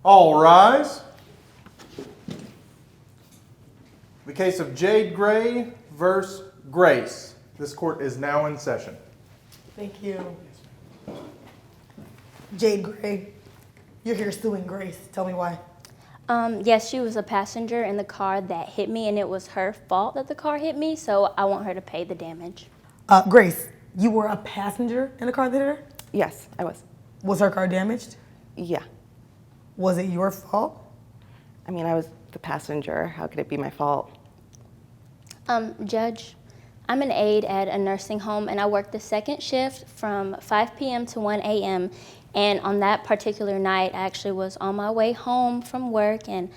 All rise. The case of Jade Gray versus Grace. This court is now in session. Thank you. Jade Gray, you're here suing Grace. Tell me why. Yes, she was a passenger in the car that hit me, and it was her fault that the car hit me, so I want her to pay the damage. Grace, you were a passenger in the car that hit her? Yes, I was. Was her car damaged? Yeah. Was it your fault? I mean, I was the passenger. How could it be my fault? Judge, I'm an aide at a nursing home, and I work the second shift from 5 p.m. to 1 a.m., and on that particular night, I actually was on my way home from work, and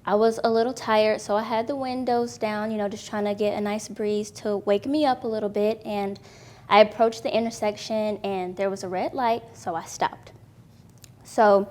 I was a little tired, so I had the windows down, just trying to get a nice breeze to wake me up a little bit, and I approached the intersection, and there was a red light, so I stopped. So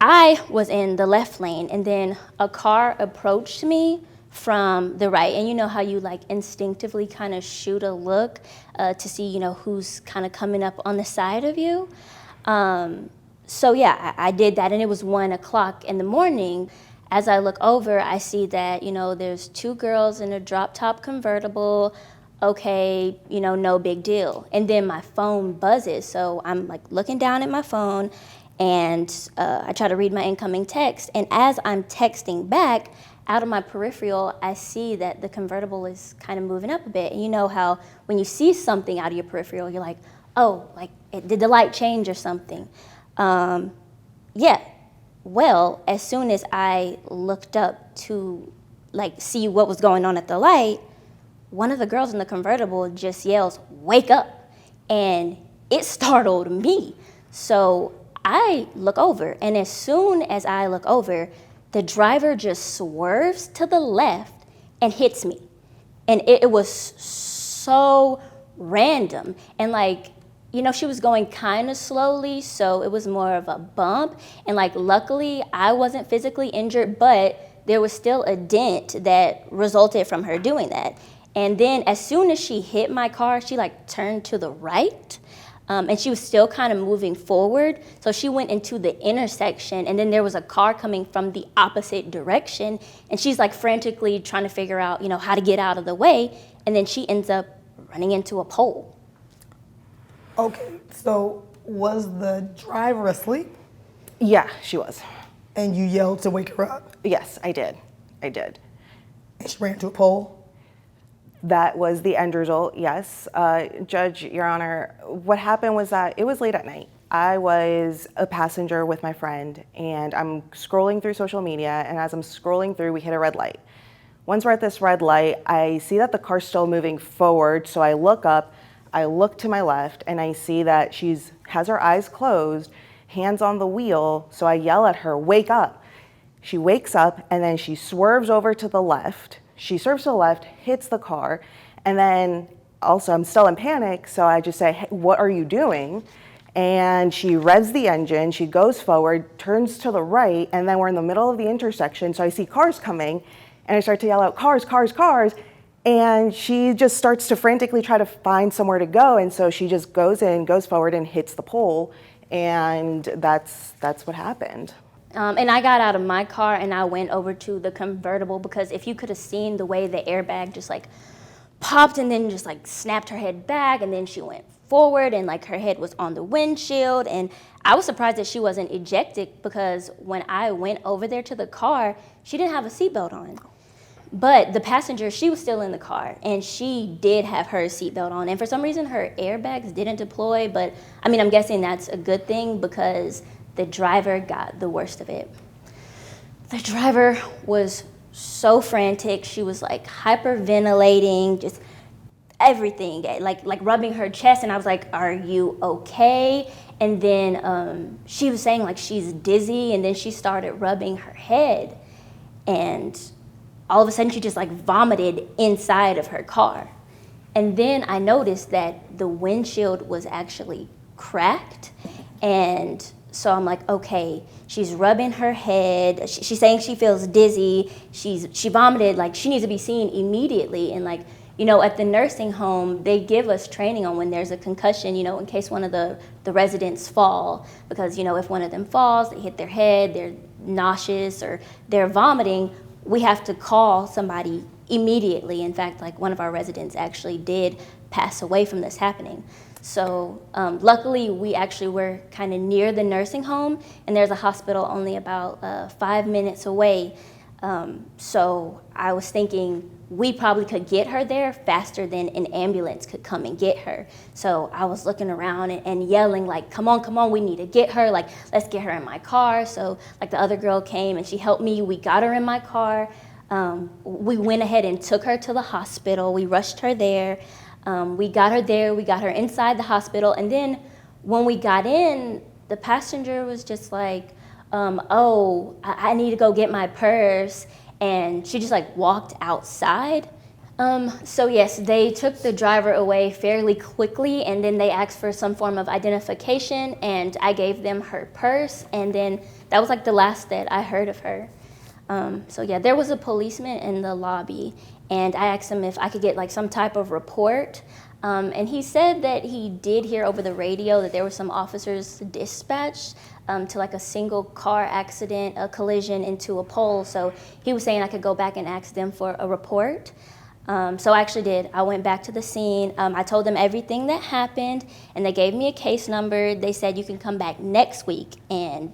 I was in the left lane, and then a car approached me from the right, and you know how you instinctively kind of shoot a look to see who's kind of coming up on the side of you. So yeah, I did that, and it was 1 o'clock in the morning. As I look over, I see that there's two girls in a drop top convertible. Okay, no big deal. And then my phone buzzes, so I'm looking down at my phone, and I try to read my incoming text, and as I'm texting back, out of my peripheral, I see that the convertible is kind of moving up a bit. And you know how when you see something out of your peripheral, you're like, oh, did the light change or something? Yeah. Well, as soon as I looked up to see what was going on at the light, one of the girls in the convertible just yells, "Wake up!" And it startled me. So I look over, and as soon as I look over, the driver just swerves to the left and hits me. And it was so random. And she was going kind of slowly, so it was more of a bump. And luckily, I wasn't physically injured, but there was still a dent that resulted from her doing that. And then as soon as she hit my car, she turned to the right. And she was still kind of moving forward. So she went into the intersection, and then there was a car coming from the opposite direction. And she's frantically trying to figure out, how to get out of the way. And then she ends up running into a pole. Okay, so was the driver asleep? Yeah, she was. And you yelled to wake her up? Yes, I did. And she ran into a pole? That was the end result, yes. Judge, Your Honor, what happened was that it was late at night. I was a passenger with my friend, and I'm scrolling through social media, and as I'm scrolling through, we hit a red light. Once we're at this red light, I see that the car's still moving forward, so I look up, I look to my left, and I see that she has her eyes closed, hands on the wheel, so I yell at her, "Wake up." She wakes up, and then she swerves over to the left. She swerves to the left, hits the car, and then also I'm still in panic, so I just say, "Hey, what are you doing?" And she revs the engine, she goes forward, turns to the right, and then we're in the middle of the intersection, so I see cars coming, and I start to yell out, "Cars, cars, cars," and she just starts to frantically try to find somewhere to go, and so she just goes forward and hits the pole, and that's what happened. And I got out of my car and I went over to the convertible, because if you could have seen the way the airbag just popped and then just snapped her head back, and then she went forward and her head was on the windshield, and I was surprised that she wasn't ejected, because when I went over there to the car, she didn't have a seatbelt on. But the passenger, she was still in the car, and she did have her seatbelt on, and for some reason her airbags didn't deploy, but I'm guessing that's a good thing, because the driver got the worst of it. The driver was so frantic. She was hyperventilating, just everything, rubbing her chest. And I was like, "Are you okay?" And then she was saying she's dizzy. And then she started rubbing her head. And all of a sudden she just vomited inside of her car. And then I noticed that the windshield was actually cracked. And so I'm like, okay, she's rubbing her head. She's saying she feels dizzy. She vomited. She needs to be seen immediately. And at the nursing home, they give us training on when there's a concussion, in case one of the residents fall. Because, if one of them falls, they hit their head, nauseous or they're vomiting, we have to call somebody immediately. In fact, like one of our residents actually did pass away from this happening. So luckily, we actually were kind of near the nursing home, and there's a hospital only about 5 minutes away. So I was thinking we probably could get her there faster than an ambulance could come and get her. So I was looking around and yelling like, come on, we need to get her. Like, let's get her in my car. So like the other girl came and she helped me. We got her in my car. We went ahead and took her to the hospital. We rushed her there. We got her there. We got her inside the hospital. And then when we got in, the passenger was just like, I need to go get my purse. And she just like walked outside. So yes, they took the driver away fairly quickly, and then they asked for some form of identification, and I gave them her purse, and then that was like the last that I heard of her. So yeah, there was a policeman in the lobby, and I asked him if I could get like some type of report. And he said that he did hear over the radio that there were some officers dispatched to like a single car accident, a collision into a pole. So he was saying I could go back and ask them for a report. So I actually did. I went back to the scene. I told them everything that happened, and they gave me a case number. They said you can come back next week and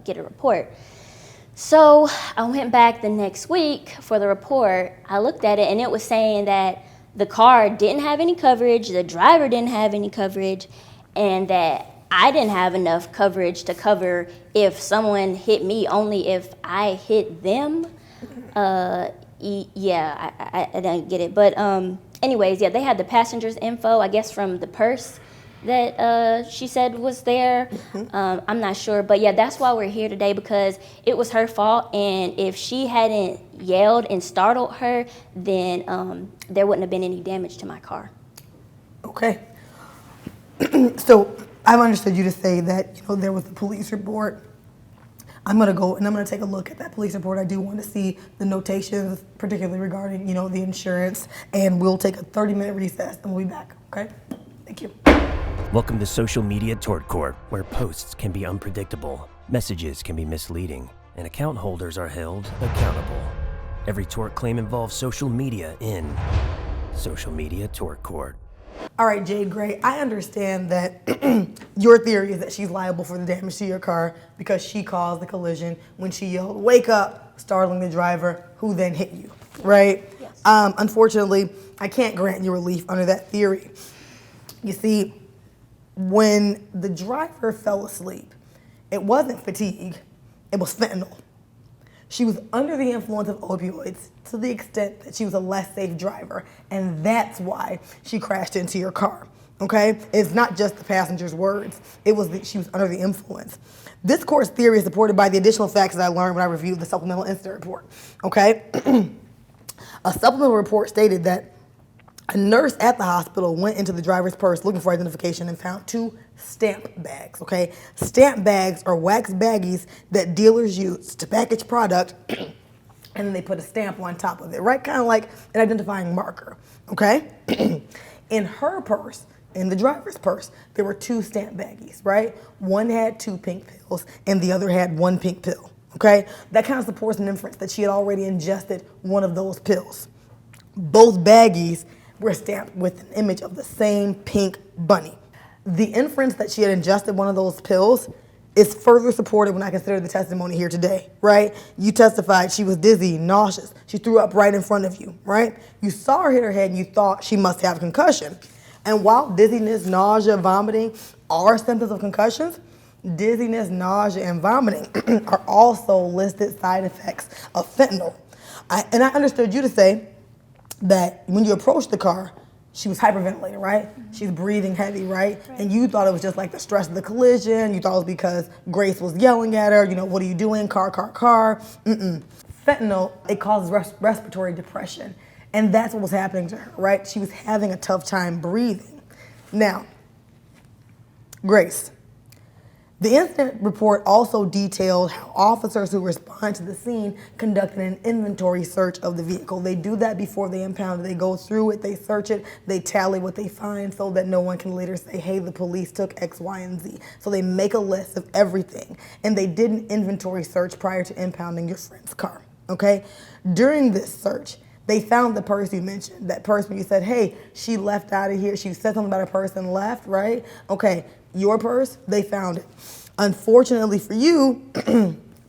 get a report. So I went back the next week for the report. I looked at it, and it was saying that the car didn't have any coverage, the driver didn't have any coverage, and that I didn't have enough coverage to cover if someone hit me, only if I hit them. Yeah, I didn't get it. But anyways, yeah, they had the passenger's info, I guess, from the purse that she said was there. I'm not sure. But yeah, that's why we're here today, because it was her fault. And if she hadn't yelled and startled her, then there wouldn't have been any damage to my car. Okay. So I've understood you to say that, there was a police report. I'm going to go and I'm going to take a look at that police report. I do want to see the notations, particularly regarding, the insurance. And we'll take a 30-minute recess and we'll be back. Okay? Thank you. Welcome to Social Media Tort Court, where posts can be unpredictable, messages can be misleading, and account holders are held accountable. Every tort claim involves social media in Social Media Tort Court. All right, Jade Gray, I understand that your theory is that she's liable for the damage to your car because she caused the collision when she yelled, "Wake up," startling the driver, who then hit you, right? Yes. Unfortunately, I can't grant you relief under that theory. You see, when the driver fell asleep, it wasn't fatigue, it was fentanyl. She was under the influence of opioids to the extent that she was a less safe driver, and that's why she crashed into your car, okay? It's not just the passenger's words, it was that she was under the influence. This court's theory is supported by the additional facts that I learned when I reviewed the supplemental incident report, okay? A supplemental report stated that a nurse at the hospital went into the driver's purse looking for identification and found 2 stamp bags, okay? Stamp bags are wax baggies that dealers use to package product and then they put a stamp on top of it, right? Kind of like an identifying marker, okay? In her purse, in the driver's purse, there were 2 stamp baggies, right? One had 2 pink pills and the other had 1 pink pill, okay? That kind of supports an inference that she had already ingested one of those pills. Both baggies were stamped with an image of the same pink bunny. The inference that she had ingested one of those pills is further supported when I consider the testimony here today, right? You testified she was dizzy, nauseous. She threw up right in front of you, right? You saw her hit her head and you thought she must have concussion. And while dizziness, nausea, vomiting are symptoms of concussions, dizziness, nausea, and vomiting are also listed side effects of fentanyl. I understood you to say that when you approached the car, she was hyperventilating, right? She's breathing heavy, right? And you thought it was just like the stress of the collision. You thought it was because Grace was yelling at her, what are you doing? Car. Fentanyl, it causes respiratory depression. And that's what was happening to her, right? She was having a tough time breathing. Now, Grace, The incident report also detailed how officers who respond to the scene conducted an inventory search of the vehicle. They do that before they impound it. They go through it, they search it, they tally what they find so that no one can later say, hey, the police took X, Y, and Z. So they make a list of everything. And they did an inventory search prior to impounding your friend's car, okay? During this search, they found the purse you mentioned, that purse when you said, hey, she left out of here. She said something about her purse and left, right? Okay, your purse, they found it. Unfortunately for you,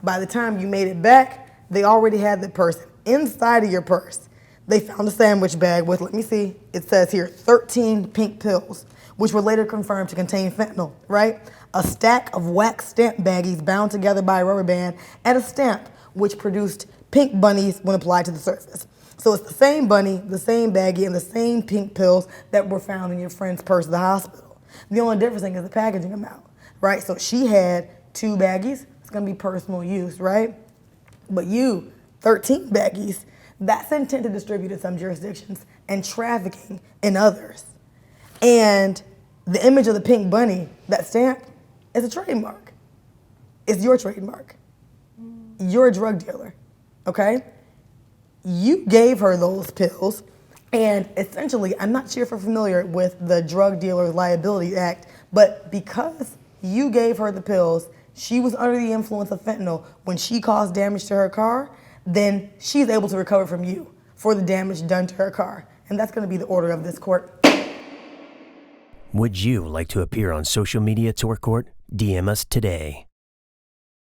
by the time you made it back, they already had the purse. Inside of your purse, they found a sandwich bag with, let me see, it says here, 13 pink pills, which were later confirmed to contain fentanyl, right? A stack of wax stamp baggies bound together by a rubber band, and a stamp which produced pink bunnies when applied to the surface. So it's the same bunny, the same baggie, and the same pink pills that were found in your friend's purse at the hospital. The only difference thing is the packaging amount, right? So she had 2 baggies, it's gonna be personal use, right? But you, 13 baggies, that's intent to distribute in some jurisdictions and trafficking in others. And the image of the pink bunny, that stamp, is a trademark. It's your trademark. You're a drug dealer, okay? You gave her those pills, and essentially, I'm not sure if you're familiar with the Drug Dealer Liability Act, but because you gave her the pills, she was under the influence of fentanyl when she caused damage to her car, then she's able to recover from you for the damage done to her car. And that's gonna be the order of this court. Would you like to appear on Social Media Tort Court? DM us today.